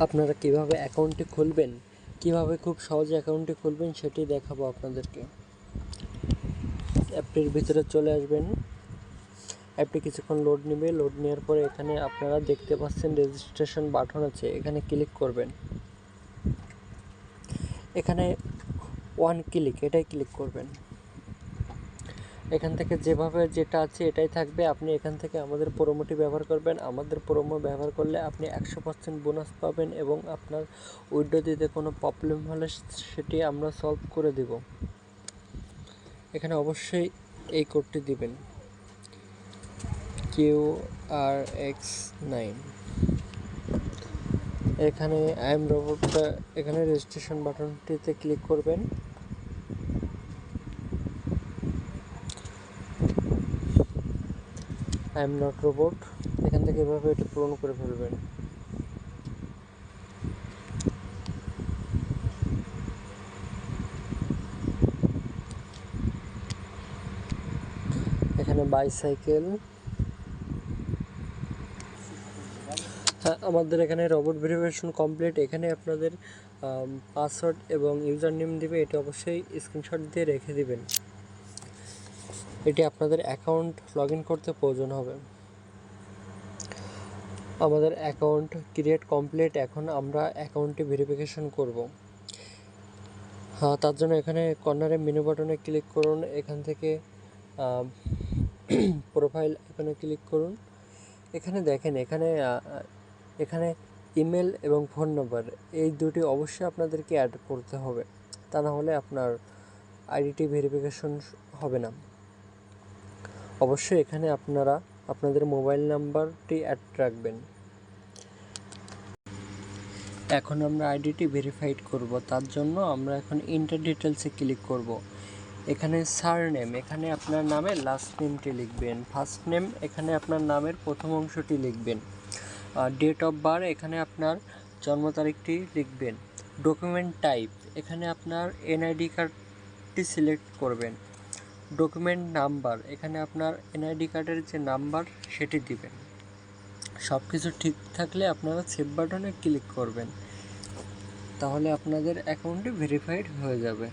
আপনারা কিভাবে অ্যাকাউন্টটি খুলবেন, কিভাবে খুব সহজে অ্যাকাউন্টটি খুলবেন সেটি দেখাবো আপনাদেরকে। অ্যাপটির ভিতরে চলে আসবেন। অ্যাপটি কিছুক্ষণ লোড নেবে। লোড নেওয়ার পরে এখানে আপনারা দেখতে পাচ্ছেন রেজিস্ট্রেশন বাটন আছে, এখানে ক্লিক করবেন। এখানে ওয়ান ক্লিক, এটাই ক্লিক করবেন। এখান থেকে যেভাবে যেটা আছে এটাই থাকবে। আপনি এখান থেকে আমাদের প্রোমোটি ব্যবহার করবেন। আমাদের প্রোমো ব্যবহার করলে আপনি 100% বোনাস পাবেন এবং আপনার উইথড্র দিতে কোনো প্রবলেম হলে সেটি আমরা সলভ করে দেব। এখানে অবশ্যই এই কোডটি দিবেন, QR-X9। এখানে আই এম রোবটটা, এখানে রেজিস্ট্রেশন বাটনটিতে ক্লিক করবেন। আই এম নট রোবট, এখান থেকে এভাবে এটি পূরণ করে ফেলবেন। এখানে বাইসাইকেল, হ্যাঁ আমাদের এখানে রোবট ভেরিফিকেশন কমপ্লিট। এখানে আপনাদের পাসওয়ার্ড এবং ইউজার নেম দিবে, এটি অবশ্যই স্ক্রিনশট দিয়ে রেখে দিবেন। এটি আপনাদের অ্যাকাউন্ট লগ ইন করতে প্রয়োজন হবে। আমাদের অ্যাকাউন্ট ক্রিয়েট কমপ্লিট। এখন আমরা অ্যাকাউন্টটি ভেরিফিকেশন করব। হ্যাঁ, তার জন্য এখানে কর্নারে মেনু বাটনে ক্লিক করুন। এখান থেকে প্রোফাইল এখানে ক্লিক করুন। এখানে দেখেন, এখানে ইমেল এবং ফোন নাম্বার এই দুটি অবশ্যই আপনাদেরকে অ্যাড করতে হবে, তা না হলে আপনার আইডিটি ভেরিফিকেশন হবে না। অবশ্যই এখানে আপনারা আপনাদের মোবাইল নাম্বারটি অ্যাড রাখবেন। এখন আমরা আইডিটি ভেরিফাইড করব, তার জন্য আমরা এখন এন্টার ডিটেলসে ক্লিক করব। এখানে সারনেম, এখানে আপনার নামের লাস্ট নেমটি লিখবেন। ফার্স্ট নেম, এখানে আপনার নামের প্রথম অংশটি লিখবেন। ডেট অফ বার্থ, এখানে আপনার জন্ম তারিখটি লিখবেন। ডকুমেন্ট টাইপ, এখানে আপনার এনআইডি কার্ডটি সিলেক্ট করবেন। ডকুমেন্ট নাম্বার, এখানে আপনার এনআইডি কার্ডের যে নাম্বার সেটি দিবেন। সব কিছু ঠিক থাকলে আপনারা সেভ বাটনে ক্লিক করবেন, তাহলে আপনাদের অ্যাকাউন্টটি ভেরিফাইড হয়ে যাবে।